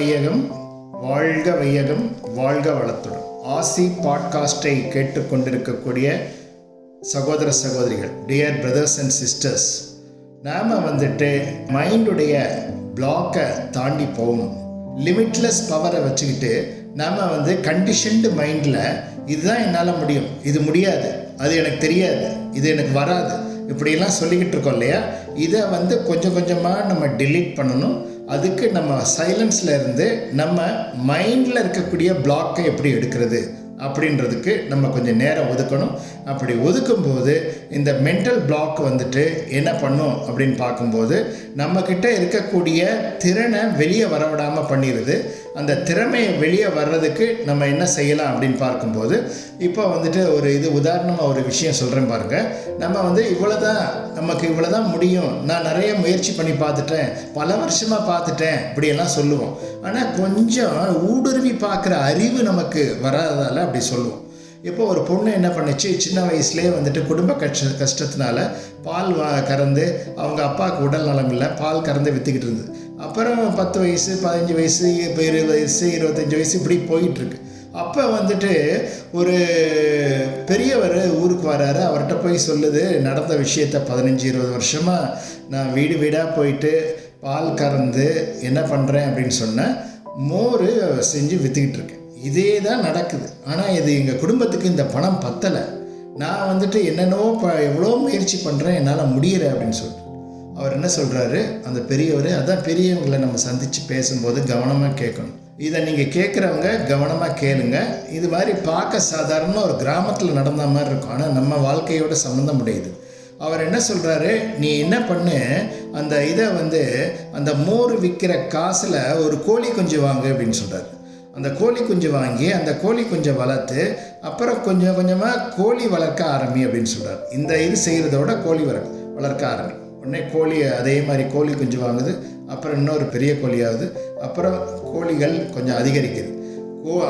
வையகம், வாழ்க வையகம், வாழ்க வளத்துடன். ஆசி பாட்காஸ்டை கேட்டுக்கொண்டிருக்கக்கூடிய சகோதர சகோதரிகள், டியர் பிரதர்ஸ் அண்ட் சிஸ்டர்ஸ், நாம் மைண்டுடைய பிளாக்கை தாண்டி போகணும். லிமிட்லெஸ் பவரை வச்சுக்கிட்டு நாம் கண்டிஷன்டு மைண்டில் இதுதான் என்னால் முடியும், இது முடியாது, அது எனக்கு தெரியாது, இது எனக்கு வராது, இப்படியெல்லாம் சொல்லிக்கிட்டு இருக்கோம் இல்லையா? இதை கொஞ்சம் கொஞ்சமாக நம்ம டிலீட் பண்ணணும். அதுக்கு நம்ம சைலன்ஸில் இருந்து நம்ம மைண்டில் இருக்கக்கூடிய பிளாக்கை எப்படி எடுக்கிறது அப்படின்றதுக்கு நம்ம கொஞ்சம் நேரம் ஒதுக்கணும். அப்படி ஒதுக்கும்போது இந்த மென்டல் பிளாக் என்ன பண்ணும் அப்படின்னு பார்க்கும்போது நம்மக்கிட்ட இருக்கக்கூடிய திறனை வெளியே வரவிடாமல் பண்ணிடுது. அந்த திறமையை வெளியே வர்றதுக்கு நம்ம என்ன செய்யலாம் அப்படின்னு பார்க்கும்போது, இப்போ ஒரு உதாரணமாக ஒரு விஷயம் சொல்கிறேன் பாருங்கள். நம்ம இவ்வளோதான் முடியும், நான் நிறைய முயற்சி பண்ணி பார்த்துட்டேன், பல வருஷமாக பார்த்துட்டேன், இப்படியெல்லாம் சொல்லுவோம். ஆனால் கொஞ்சம் ஊடுருவி பார்க்குற அறிவு நமக்கு வராததால் அப்படி சொல்லுவோம். இப்போ ஒரு பொண்ணு என்ன பண்ணுச்சு, சின்ன வயசுலேயே குடும்ப கஷ்டத்தினால பால் கறந்து, அவங்க அப்பாவுக்கு உடல் நலம் இல்லை, பால் கறந்து விற்றுக்கிட்டு இருந்தது. அப்புறம் 10 வயசு, 15 வயசு, இப்போ 20 வயசு, 25 வயசு இப்படி போயிட்டுருக்கு. அப்போ ஒரு பெரியவர் ஊருக்கு வராரு. அவர்கிட்ட போய் சொல்லுது நடந்த விஷயத்த. 15-20 வருஷமாக நான் வீடு வீடாக போயிட்டு பால் கறந்து என்ன பண்ணுறேன் அப்படின்னு சொன்னேன், மோர் செஞ்சு விற்றுக்கிட்டு இருக்கேன். இதே தான் நடக்குது. ஆனால் இது எங்கள் குடும்பத்துக்கு இந்த பணம் பத்தலை. நான் என்னென்னவோ எவ்வளோ முயற்சி பண்ணுறேன், என்னால் முடியலை அப்படின்னு சொல்லிட்டு அவர் என்ன சொல்கிறாரு, அந்த பெரியவர். அதான் பெரியவங்களை நம்ம சந்தித்து பேசும்போது கவனமாக கேட்கணும். இதை நீங்கள் கேட்குறவங்க கவனமாக கேளுங்க. இது மாதிரி பார்க்க சாதாரண ஒரு கிராமத்தில் நடந்த மாதிரி இருக்கும், ஆனால் நம்ம வாழ்க்கையோட சம்மந்தம் உடையது. அவர் என்ன சொல்கிறாரு, நீ என்ன பண்ணு, அந்த இதை அந்த மோர் விற்கிற காசில் ஒரு கோழி குஞ்சு வாங்கு அப்படின்னு சொல்கிறார். அந்த கோழி குஞ்சு வாங்கி அந்த கோழி குஞ்சை வளர்த்து அப்புறம் கொஞ்சம் கொஞ்சமாக கோழி வளர்க்க ஆரம்பி அப்படின்னு சொல்கிறார். இந்த இது செய்கிறதோட கோழி வளர்க்க ஆரம்பி. உடனே கோழி அதே மாதிரி கோழி குஞ்சு வாங்குது, அப்புறம் இன்னொரு பெரிய கோழியாகுது, அப்புறம் கோழிகள் கொஞ்சம் அதிகரிக்குது.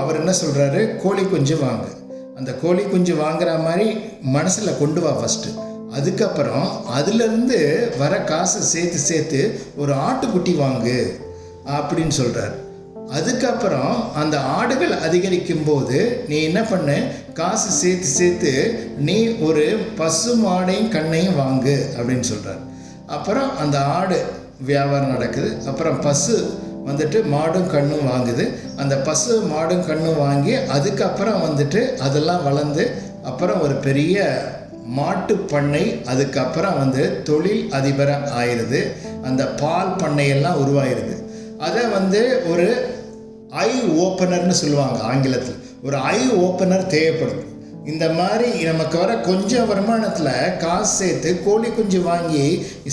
அவர் என்ன சொல்கிறாரு, கோழி குஞ்சு வாங்கு, அந்த கோழி குஞ்சு வாங்குற மாதிரி மனசில் கொண்டு வா ஃபஸ்ட்டு. அதுக்கப்புறம் அதிலிருந்து வர காசை சேர்த்து ஒரு ஆட்டுக்குட்டி வாங்கு அப்படின்னு சொல்கிறார். அதுக்கப்புறம் அந்த ஆடுகள் அதிகரிக்கும் போது நீ என்ன பண்ணு, காசு சேர்த்து நீ ஒரு பசு மாடையும் கண்ணையும் வாங்கு அப்படின்னு சொல்கிறார். அப்புறம் அந்த ஆடு வியாபாரம் நடக்குது. அப்புறம் பசு மாடும் கண்ணும் வாங்குது. அந்த பசு மாடும் கண்ணும் வாங்கி அதுக்கப்புறம் அதெல்லாம் வளர்ந்து அப்புறம் ஒரு பெரிய மாட்டு பண்ணை, அதுக்கப்புறம் தொழில் அதிபராக ஆயிடுது. அந்த பால் பண்ணையெல்லாம் உருவாயிருது. அதை ஒரு ஐ ஓப்பனர்னு சொல்லுவாங்க ஆங்கிலத்தில். ஒரு ஐ ஓப்பனர் தேவைப்படுது. இந்த மாதிரி நமக்கு வர கொஞ்சம் வருமானத்தில் காசு சேர்த்து கோழி குஞ்சு வாங்கி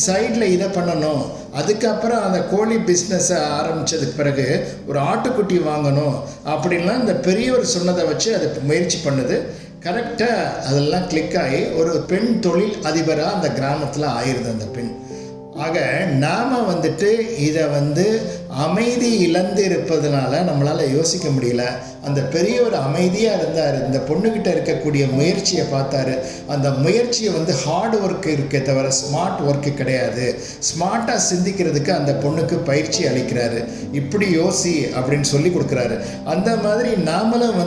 சைடில் இதை பண்ணணும். அதுக்கப்புறம் அந்த கோழி பிஸ்னஸை ஆரம்பித்ததுக்கு பிறகு ஒரு ஆட்டுக்குட்டி வாங்கணும் அப்படின்லாம் இந்த பெரியவர் சொன்னதை வச்சு அது முயற்சி பண்ணுது. கரெக்டாக அதெல்லாம் கிளிக் ஆகி ஒரு பெண் தொழில் அதிபராக அந்த கிராமத்தில் ஆயிடுது அந்த பெண். ஆக நாம் இதை அமைதி இழந்து இருப்பதனால நம்மளால் யோசிக்க முடியல. அந்த பெரிய ஒரு அமைதியாக இருந்தார். இந்த பொண்ணுக்கிட்ட இருக்கக்கூடிய முயற்சியை பார்த்தாரு. அந்த முயற்சியை ஹார்ட் ஒர்க் இருக்கே தவிர ஸ்மார்ட் ஒர்க்கு கிடையாது. ஸ்மார்ட்டாக சிந்திக்கிறதுக்கு அந்த பொண்ணுக்கு பயிற்சி அளிக்கிறாரு. இப்படி யோசி அப்படின்னு சொல்லி கொடுக்குறாரு. அந்த மாதிரி நாமளும்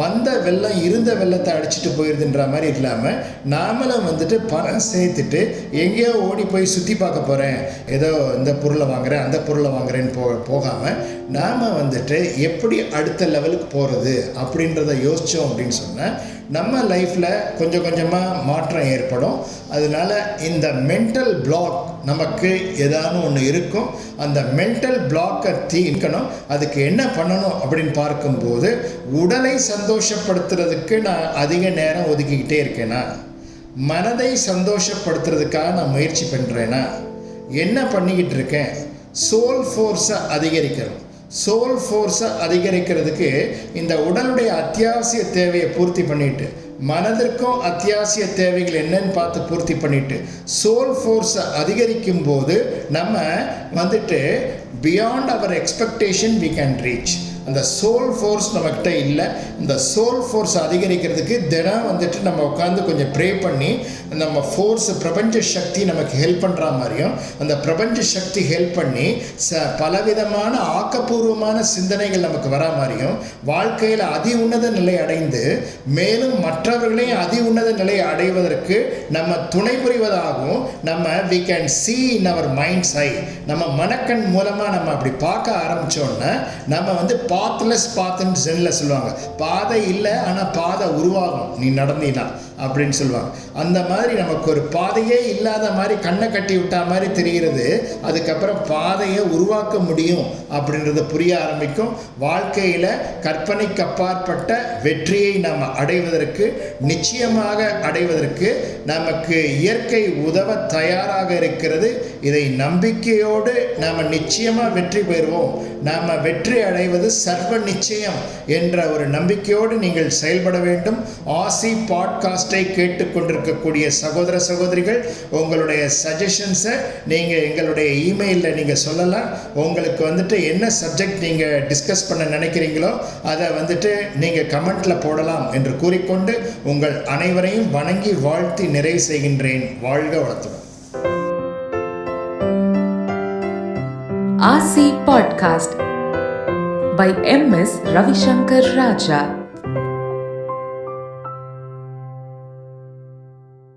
வந்த வெள்ளம் இருந்த வெள்ளத்தை அடிச்சுட்டு போயிருதுன்ற மாதிரி இல்லாமல் நாமளும் பணம் சேர்த்துட்டு எங்கேயோ ஓடி போய் சுற்றி பார்க்க போகிறேன், ஏதோ இந்த பொருளை வாங்குறேன் அந்த பொருளை வாங்குறேன்னு போகாமல் நாம் எப்படி அடுத்த லெவலுக்கு போகிறது அப்படின்றத யோசித்தோம் அப்படின்னு சொன்னால் நம்ம லைஃப்பில் கொஞ்சம் கொஞ்சமாக மாற்றம் ஏற்படும். அதனால் இந்த மென்டல் பிளாக் நமக்கு ஏதாவது ஒன்று இருக்கும். அந்த மென்டல் பிளாக்கை தீர்க்கணும். அதுக்கு என்ன பண்ணணும் அப்படின்னு பார்க்கும்போது, உடலை சந்தோஷப்படுத்துறதுக்கு நான் அதிக நேரம் ஒதுக்கிக்கிட்டே இருக்கேனா, மனதை சந்தோஷப்படுத்துறதுக்காக நான் முயற்சி பண்ணுறேன்னா, என்ன பண்ணிக்கிட்டு இருக்கேன், சோல் ஃபோர்ஸை அதிகரிக்கணும். சோல் ஃபோர்ஸை அதிகரிக்கிறதுக்கு இந்த உடலுடைய அத்தியாவசிய தேவையை பூர்த்தி பண்ணிட்டு, மனதிற்கும் அத்தியாவசிய தேவைகள் என்னன்னு பார்த்து பூர்த்தி பண்ணிட்டு சோல் ஃபோர்ஸை அதிகரிக்கும் போது நம்ம beyond our expectation we can reach. அந்த சோல் ஃபோர்ஸ் நம்மக்கிட்ட இல்லை. இந்த சோல் ஃபோர்ஸ் அதிகரிக்கிறதுக்கு தினம் வந்துட்டு நம்ம உட்காந்து கொஞ்சம் ப்ரே பண்ணி நம்ம ஃபோர்ஸ் பிரபஞ்ச சக்தி நமக்கு ஹெல்ப் பண்ணுற மாதிரியும், அந்த பிரபஞ்ச சக்தி ஹெல்ப் பண்ணி பலவிதமான ஆக்கப்பூர்வமான சிந்தனைகள் நமக்கு வரா மாதிரியும், வாழ்க்கையில் அதி உன்னத நிலை அடைந்து மேலும் மற்றவர்களையும் அதி உன்னத நிலை அடைவதற்கு நம்ம துணை புரிவதாகவும் நம்ம we can see in our mind's eye, நம்ம மனக்கண் மூலமாக நம்ம அப்படி பார்க்க ஆரம்பித்தோன்னா நம்ம வந்து பாத்லெஸ் பாத்துன்னு ஜென்னில் சொல்லுவாங்க. பாதை இல்லை, ஆனால் பாதை உருவாகும் நீ நடந்தீனா அப்படின்னு சொல்லுவாங்க. அந்த மாதிரி நமக்கு ஒரு பாதையே இல்லாத மாதிரி கண்ணை கட்டி விட்டா மாதிரி தெரிகிறது. அதுக்கப்புறம் பாதையை உருவாக்க முடியும் அப்படின்றது புரிய ஆரம்பிக்கும். வாழ்க்கையில் கற்பனைக்கு அப்பாற்பட்ட வெற்றியை நாம் அடைவதற்கு, நிச்சயமாக அடைவதற்கு நமக்கு இயற்கை உதவ தயாராக இருக்கிறது. இதை நம்பிக்கையோடு நாம் நிச்சயமாக வெற்றி பெறுவோம். நாம் வெற்றி அடைவது சர்வ நிச்சயம் என்ற ஒரு நம்பிக்கையோடு நீங்கள் செயல்பட வேண்டும். ஆசி பாட்காஸ்டை கேட்டுக்கொண்டிருக்கக்கூடிய சகோதர சகோதரிகள், உங்களுடைய சஜஷன்ஸை நீங்கள் எங்களுடைய இமெயிலில் நீங்கள் சொல்லலாம். உங்களுக்கு வந்துட்டு என்ன சப்ஜெக்ட் நீங்கள் டிஸ்கஸ் பண்ண நினைக்கிறீங்களோ அதை வந்துட்டு நீங்கள் கமெண்ட்டில் போடலாம் என்று கூறிக்கொண்டு உங்கள் அனைவரையும் வணங்கி வாழ்த்தி நிறைவு செய்கின்றேன். வாழ்க வளத்துடன். RC Podcast by MS Ravi Shankar Raja.